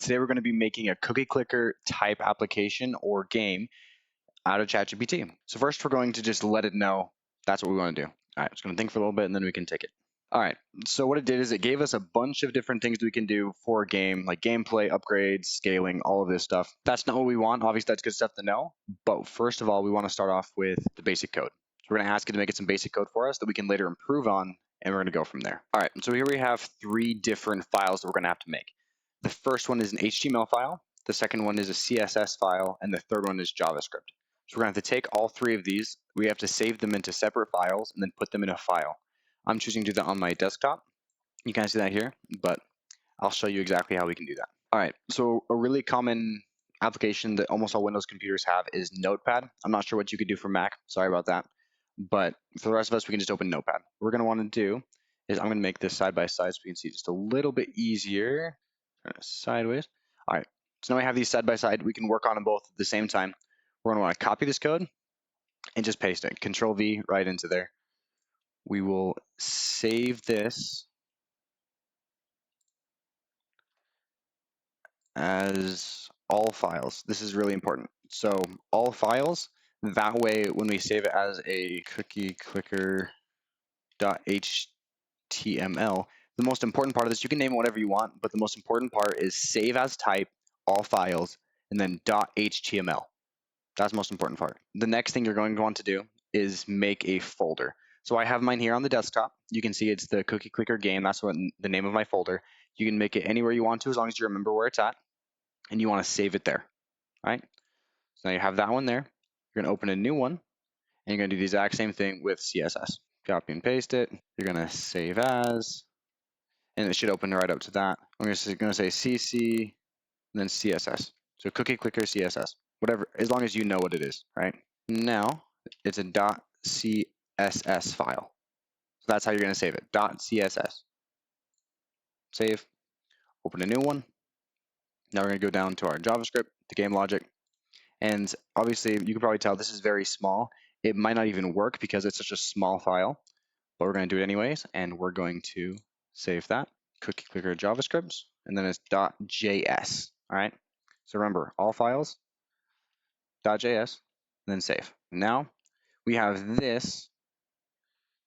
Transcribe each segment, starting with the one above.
Today we're going to be making a cookie clicker type application or game out of ChatGPT. So first we're going to just let it know that's what we want to do. All right, it's going to think for a little bit and then we can take it. All right, so what it did is it gave us a bunch of different things that we can do for a game, like gameplay, upgrades, scaling, all of this stuff. That's not what we want. Obviously, that's good stuff to know. But first of all, we want to start off with the basic code. So we're going to ask it to make it some basic code for us that we can later improve on, and we're going to go from there. All right, so here we have 3 different files that we're going to have to make. The first one is an HTML file, the second one is a CSS file, and the third one is JavaScript. So we're going to have to take all 3 of these, we have to save them into separate files, and then put them in a file. I'm choosing to do that on my desktop. You can see that here, but I'll show you exactly how we can do that. All right, so a really common application that almost all Windows computers have is Notepad. I'm not sure what you could do for Mac, sorry about that. But for the rest of us, we can just open Notepad. What we're gonna wanna do is I'm gonna make this side by side so we can see just a little bit easier. Sideways. All right, so now we have these side by side. We can work on them both at the same time. We're gonna wanna copy this code and just paste it. Control V right into there. We will save this as all files. This is really important. So all files, that way when we save it as a cookie clicker.html, the most important part of this, you can name it whatever you want, but the most important part is save as type, all files, and then .html. That's the most important part. The next thing you're going to want to do is make a folder. So I have mine here on the desktop. You can see it's the cookie clicker game. That's what the name of my folder. You can make it anywhere you want to as long as you remember where it's at and you want to save it there. All right. So now you have that one there. You're going to open a new one and you're going to do the exact same thing with CSS. Copy and paste it. You're going to save as, and it should open right up to that. I'm going to say CC and then CSS. So cookie clicker CSS, whatever, as long as you know what it is, right? Now it's a .css file. So that's how you're going to save it, .css. Save, open a new one. Now we're going to go down to our JavaScript, the game logic. And obviously, you can probably tell this is very small. It might not even work because it's such a small file, but we're going to do it anyways. And we're going to save that, cookie clicker JavaScript, and then it's .js, all right? So remember, all files, .js, and then save. Now we have this,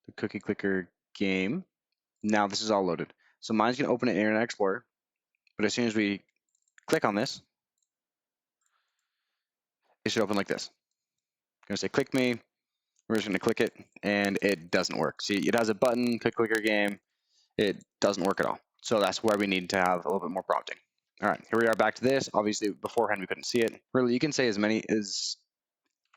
the cookie clicker game. Now this is all loaded. So mine's going to open in Internet Explorer, but as soon as we click on this, it should open like this. I'm going to say click me. We're just going to click it, and it doesn't work. See, it has a button, cookie clicker game. It doesn't work at all. So that's where we need to have a little bit more prompting. All right, here we are back to this. Obviously, beforehand, we couldn't see it. Really, you can say as many as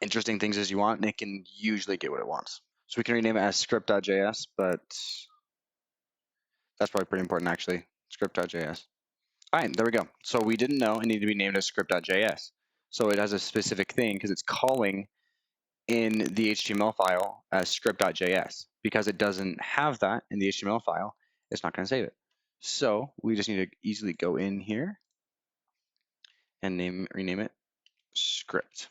interesting things as you want, and it can usually get what it wants. So we can rename it as script.js, but that's probably pretty important, actually, script.js. All right, there we go. So we didn't know it needed to be named as script.js. So it has a specific thing because it's calling in the HTML file as script.js. Because it doesn't have that in the HTML file, it's not going to save it. So we just need to easily go in here and rename it script.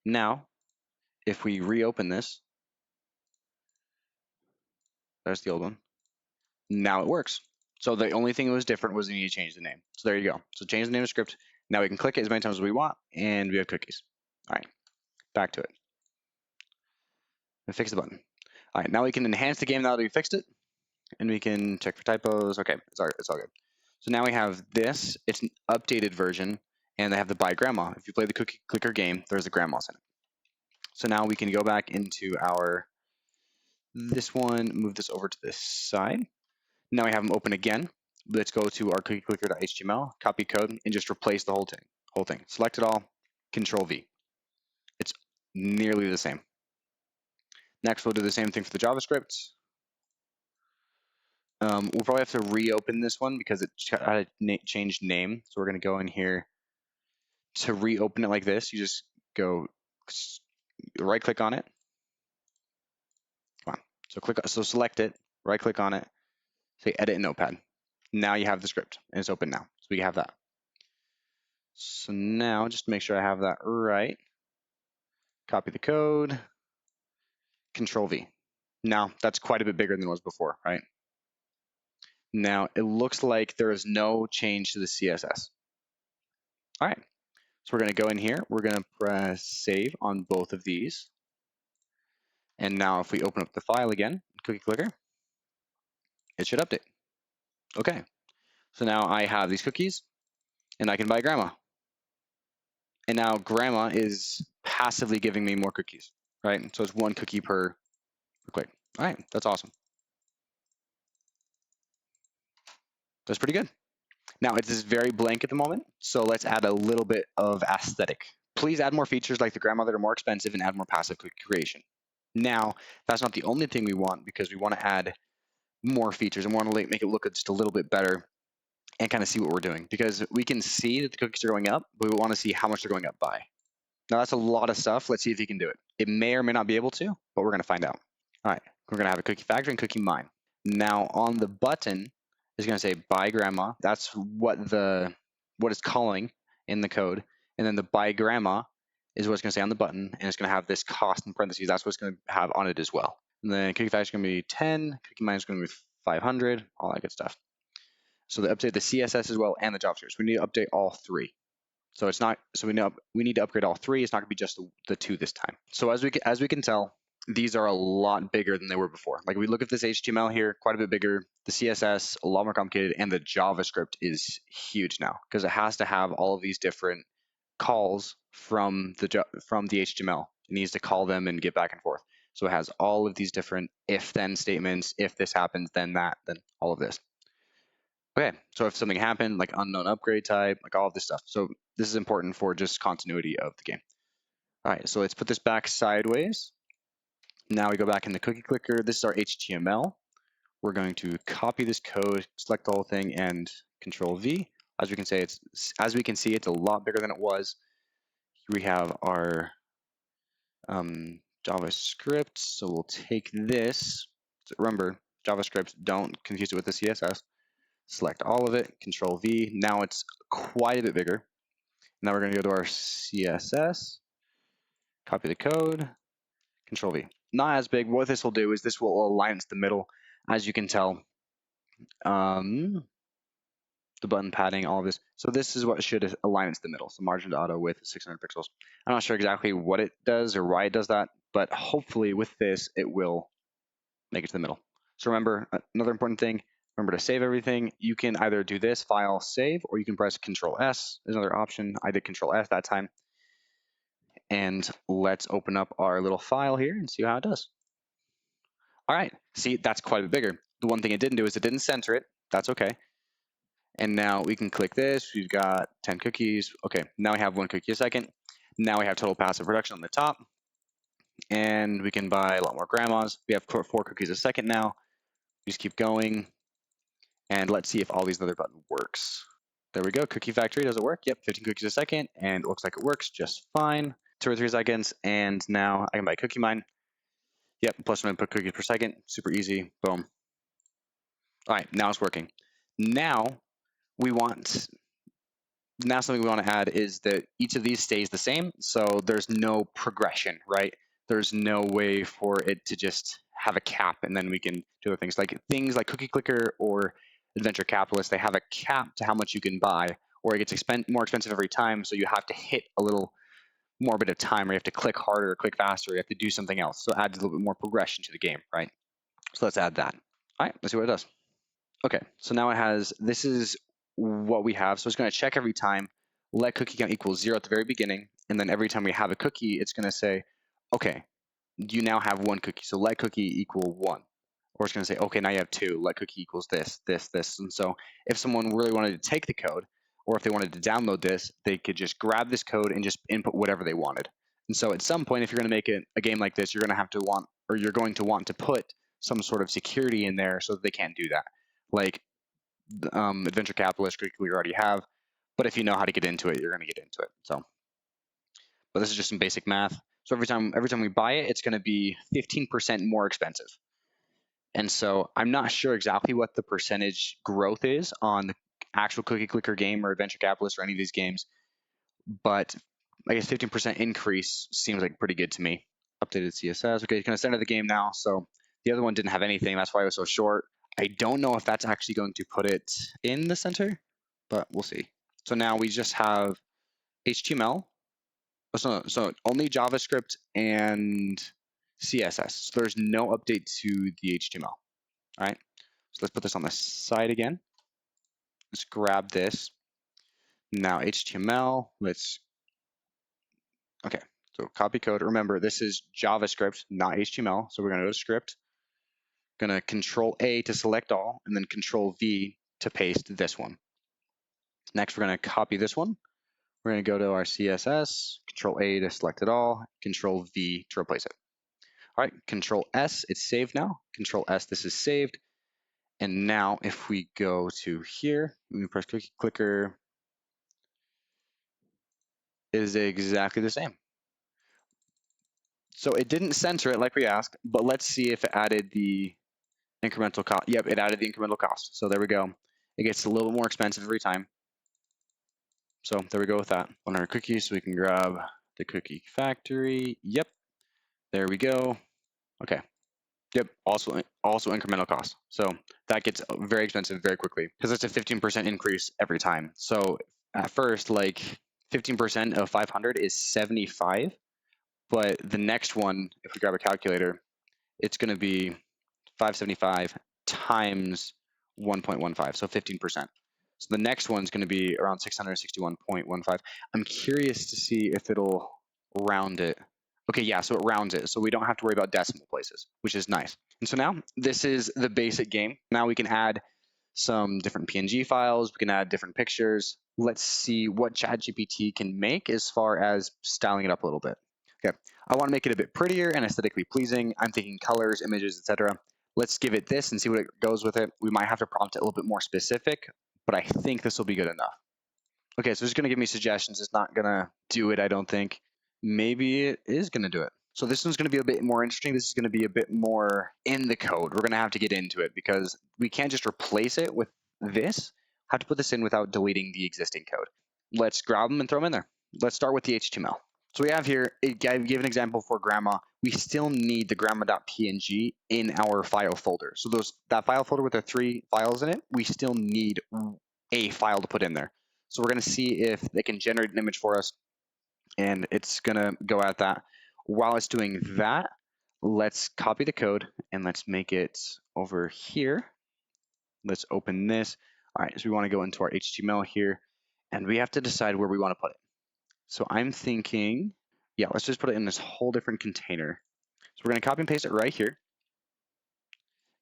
Now, if we reopen this, there's the old one. Now it works. So the only thing that was different was we need to change the name. So there you go. So change the name of script. Now we can click it as many times as we want, and we have cookies. All right, back to it. And fix the button. All right, now we can enhance the game now that we fixed it, and we can check for typos. Okay, it's all good. So now we have this. It's an updated version, and they have the by grandma. If you play the cookie clicker game, there's the grandmas in it. So now we can go back into this one, move this over to this side. Now we have them open again. Let's go to our cookie clicker.html, copy code, and just replace the whole thing. Select it all, Control V. It's nearly the same. Next, we'll do the same thing for the JavaScript. We'll probably have to reopen this one because it had a changed name. So we're going to go in here to reopen it like this. You just go right click on it. Come on. So select it, right click on it, say edit in Notepad. Now you have the script and it's open now. So we have that. So now just to make sure I have that right, copy the code, Control V. Now that's quite a bit bigger than it was before, right? Now it looks like there is no change to the CSS. All right, so we're going to go in here. We're going to press save on both of these. And now if we open up the file again, cookie clicker, it should update. Okay, so now I have these cookies and I can buy grandma. And now grandma is passively giving me more cookies, right? So it's 1 cookie per click. All right, that's awesome. That's pretty good. Now it is very blank at the moment, so let's add a little bit of aesthetic. Please add more features like the grandma that are more expensive and add more passive cookie creation. Now, that's not the only thing we want because we want to add more features and want to make it look just a little bit better and kind of see what we're doing because we can see that the cookies are going up, but we want to see how much they're going up by. Now that's a lot of stuff. Let's see if he can do it. It may or may not be able to, but we're going to find out. All right, we're going to have a cookie factory and cookie mine. Now on the button is going to say buy grandma. That's what it's calling in the code. And then the buy grandma is what it's going to say on the button, and it's going to have this cost in parentheses. That's what it's going to have on it as well. And then cookie factory is going to be 10. Cookie mine is going to be 500. All that good stuff. So they update the CSS as well and the JavaScript. So we need to update all 3. So it's not. So we need to upgrade all 3. It's not going to be just the 2 this time. So as we can tell, these are a lot bigger than they were before. Like we look at this HTML here, quite a bit bigger. The CSS a lot more complicated, and the JavaScript is huge now because it has to have all of these different calls from the HTML. It needs to call them and get back and forth. So it has all of these different if-then statements. If this happens, then that, then all of this. Okay, so if something happened, like unknown upgrade type, like all of this stuff. So this is important for just continuity of the game. All right, so let's put this back sideways. Now we go back in the cookie clicker. This is our HTML. We're going to copy this code, select the whole thing, and Control V. As we can see, it's a lot bigger than it was. We have our JavaScript. So we'll take this. So remember, JavaScript, don't confuse it with the CSS. Select all of it, Control V. Now it's quite a bit bigger. Now we're going to go to our CSS, copy the code, Control V. Not as big. What this will do is this will align it to the middle. As you can tell, the button padding, all of this. So this is what should align it to the middle. So margin to auto with 600 pixels. I'm not sure exactly what it does or why it does that, but hopefully with this, it will make it to the middle. So remember, another important thing, remember to save everything. You can either do this, file, save, or you can press Control S. There's another option. I did Control S that time. And let's open up our little file here and see how it does. All right, see, that's quite a bit bigger. The one thing it didn't do is it didn't center it. That's okay. And now we can click this. We've got 10 cookies. Okay, now we have 1 cookie a second. Now we have total passive production on the top. And we can buy a lot more grandmas. We have 4 cookies a second now. We just keep going. And let's see if all these other button works. There we go. Cookie factory, does it work? Yep, 15 cookies a second. And it looks like it works just fine. 2 or 3 seconds. And now I can buy cookie mine. Yep, plus 1 input cookies per second. Super easy. Boom. All right, now it's working. Now something we want to add is that each of these stays the same, so there's no progression, right? There's no way for it to just have a cap and then we can do other things. Things like Cookie Clicker or Adventure Capitalist, they have a cap to how much you can buy, or it gets more expensive every time, so you have to hit a little more bit of time, or you have to click harder or click faster, or you have to do something else. So it adds a little bit more progression to the game, right? So let's add that. All right, let's see what it does. Okay, so now this is what we have. So it's going to check every time, let cookie count equal 0 at the very beginning, and then every time we have a cookie, it's going to say, okay, you now have 1 cookie, so let cookie equal 1. Or it's going to say, okay, now you have 2, let cookie equals this, this, this. And so if someone really wanted to take the code, or if they wanted to download this, they could just grab this code and just input whatever they wanted. And so at some point, if you're going to make a game like this, you're going to want to put some sort of security in there so that they can't do that. Like Adventure Capitalist, we already have, but if you know how to get into it, you're going to get into it. So, but this is just some basic math. So every time we buy it, it's going to be 15% more expensive. And so I'm not sure exactly what the percentage growth is on the actual Cookie Clicker game or Adventure Capitalist or any of these games, but I guess 15% increase seems like pretty good to me. Updated CSS. Okay, it's going to center the game now. So the other one didn't have anything. That's why it was so short. I don't know if that's actually going to put it in the center, but we'll see. So now we just have HTML. So only JavaScript and CSS. So there's no update to the HTML. All right. So let's put this on the side again. Let's grab this. Now HTML, okay. So copy code. Remember, this is JavaScript, not HTML. So we're going to go to script. Going to Control A to select all, and then Control V to paste this one. Next, we're going to copy this one. We're going to go to our CSS, Control A to select it all, Control V to replace it. All right, Control S, it's saved now. Control S, this is saved. And now if we go to here, we press clicker, it is exactly the same. So it didn't center it like we asked, but let's see if it added the incremental cost. Yep, it added the incremental cost. So there we go. It gets a little more expensive every time. So there we go with that. 100 cookies, so we can grab the cookie factory. Yep, there we go. Okay. Yep, also incremental cost. So that gets very expensive very quickly because it's a 15% increase every time. So at first, like 15% of 500 is 75, but the next one, if we grab a calculator, it's going to be 575 times 1.15, so 15%. So the next one's going to be around 661.15. I'm curious to see if it'll round it. Okay, yeah, so it rounds it, so we don't have to worry about decimal places, which is nice. And so now this is the basic game. Now we can add some different PNG files. We can add different pictures. Let's see what ChatGPT can make as far as styling it up a little bit. Okay, I want to make it a bit prettier and aesthetically pleasing. I'm thinking colors, images, etc. Let's give it this and see what it goes with it. We might have to prompt it a little bit more specific, but I think this will be good enough. Okay, so it's going to give me suggestions. It's not going to do it, I don't think. Maybe it is going to do it. So this one's going to be a bit more interesting. This is going to be a bit more in the code. We're going to have to get into it because we can't just replace it with this. I have to put this in without deleting the existing code. Let's grab them and throw them in there. Let's start with the HTML. So we have here, I give an example for grandma. We still need the grandma.png in our file folder. So that file folder with the 3 files in it, we still need a file to put in there. So we're going to see if they can generate an image for us, and it's going to go at that. While it's doing that, let's copy the code and let's make it over here. Let's open this. All right, so we want to go into our HTML here, and we have to decide where we want to put it. So I'm thinking, yeah, let's just put it in this whole different container. So we're going to copy and paste it right here.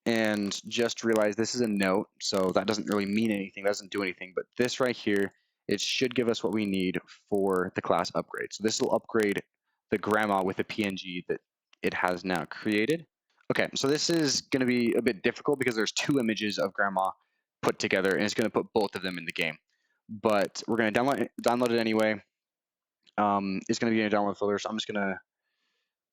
And just realize this is a note, so that doesn't really mean anything, doesn't do anything. But this right here, it should give us what we need for the class upgrade. So this will upgrade the grandma with the PNG that it has now created. Okay, so this is going to be a bit difficult because there's 2 images of grandma put together, and it's going to put both of them in the game. But we're going to download it anyway. It's going to be in a download folder, so I'm just going to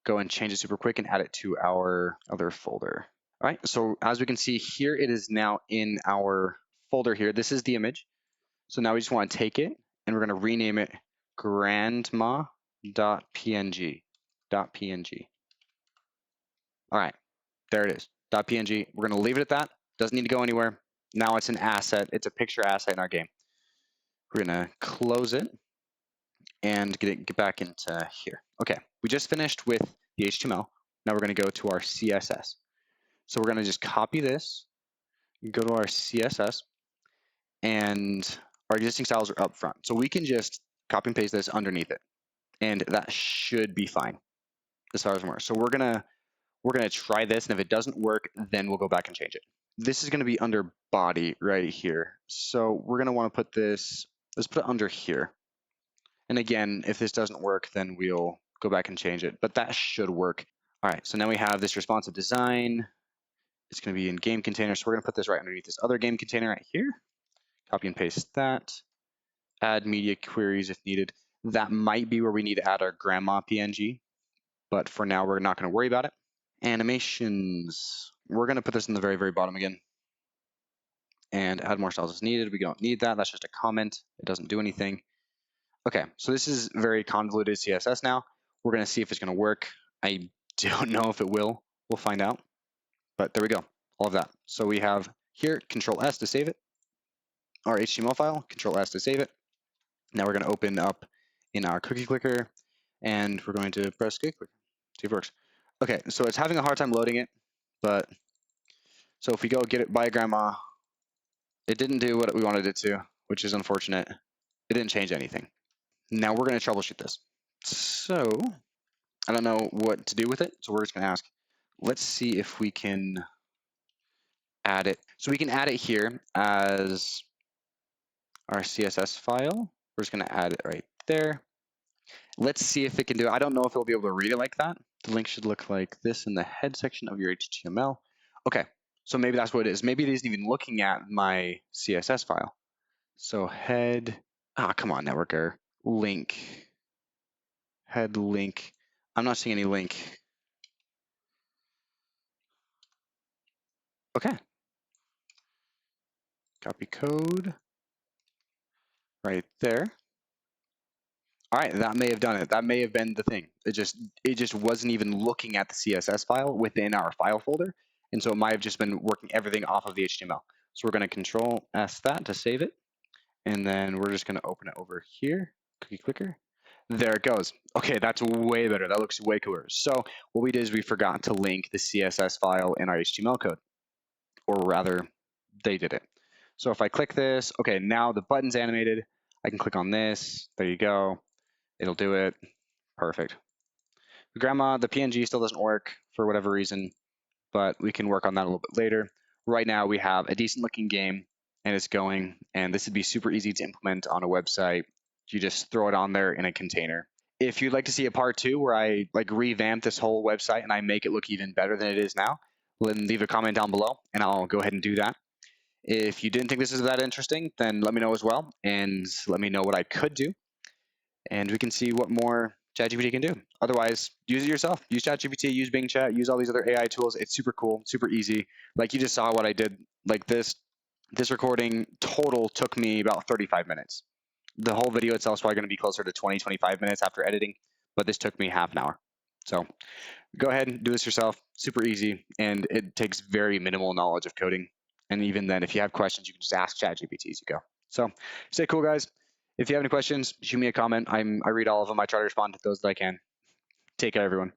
go and change it super quick and add it to our other folder. All right, so as we can see here, it is now in our folder here. This is the image. So now we just want to take it and we're going to rename it grandma.png. All right, there it is, .png. We're going to leave it at that. Doesn't need to go anywhere. Now it's an asset. It's a picture asset in our game. We're going to close it and get back into here. Okay, we just finished with the HTML. Now we're going to go to our CSS. So we're going to just copy this, go to our CSS, and our existing styles are up front. So we can just copy and paste this underneath it, and that should be fine as far as it works. So we're gonna try this, and if it doesn't work, then we'll go back and change it. This is gonna be under body right here. So we're gonna want to put this, let's put it under here. And again, if this doesn't work, then we'll go back and change it, but that should work. All right, so now we have this responsive design. It's going to be in game container. So we're going to put this right underneath this other game container right here. Copy and paste that. Add media queries if needed. That might be where we need to add our grandma PNG, but for now, we're not going to worry about it. Animations. We're going to put this in the very, very bottom again. And add more styles as needed. We don't need that. That's just a comment. It doesn't do anything. Okay, so this is very convoluted CSS now. We're going to see if it's going to work. I don't know if it will. We'll find out. But there we go. all of that. So we have here, Control S to save it, our HTML file, Control S to save it. Now we're going to open up in our cookie clicker, and we're going to press cookie clicker, see if it works. Okay, so it's having a hard time loading it, but so if we go get it by grandma, it didn't do what we wanted it to, which is unfortunate. It didn't change anything. Now we're going to troubleshoot this. So I don't know what to do with it, so we're just going to ask. Let's see if we can add it. So we can add it here as our CSS file. We're just going to add it right there. Let's see if it can do it. I don't know if it'll be able to read it like that. The link should look like this in the head section of your HTML. Okay, so maybe that's what it is. Maybe it isn't even looking at my CSS file. So head, come on, network error. Link, head link. I'm not seeing any link. Okay. Copy code right there. All right, that may have done it. That may have been the thing. It just wasn't even looking at the CSS file within our file folder, and so it might have just been working everything off of the HTML. So we're going to Control S that to save it, and then we're just going to open it over here. Cookie clicker. There it goes. Okay, that's way better. That looks way cooler. So what we did is we forgot to link the CSS file in our HTML code, or rather, they did it. So if I click this, okay, now the button's animated. I can click on this. There you go. It'll do it. Perfect. Grandma, the PNG still doesn't work for whatever reason, but we can work on that a little bit later. Right now, we have a decent looking game and it's going, and this would be super easy to implement on a website. You just throw it on there in a container. If you'd like to see a part 2 where I like revamp this whole website and I make it look even better than it is now, then leave a comment down below and I'll go ahead and do that. If you didn't think this is that interesting, then let me know as well, and let me know what I could do, and we can see what more ChatGPT can do. Otherwise, use it yourself. Use ChatGPT, use Bing Chat, use all these other AI tools. It's super cool, super easy. Like you just saw what I did. Like this recording total took me about 35 minutes. The whole video itself is probably going to be closer to 20, 25 minutes after editing, but this took me half an hour. So go ahead and do this yourself. Super easy, and it takes very minimal knowledge of coding. And even then, if you have questions, you can just ask ChatGPT as you go. So stay cool, guys. If you have any questions, shoot me a comment. I read all of them. I try to respond to those that I can. Take care, everyone.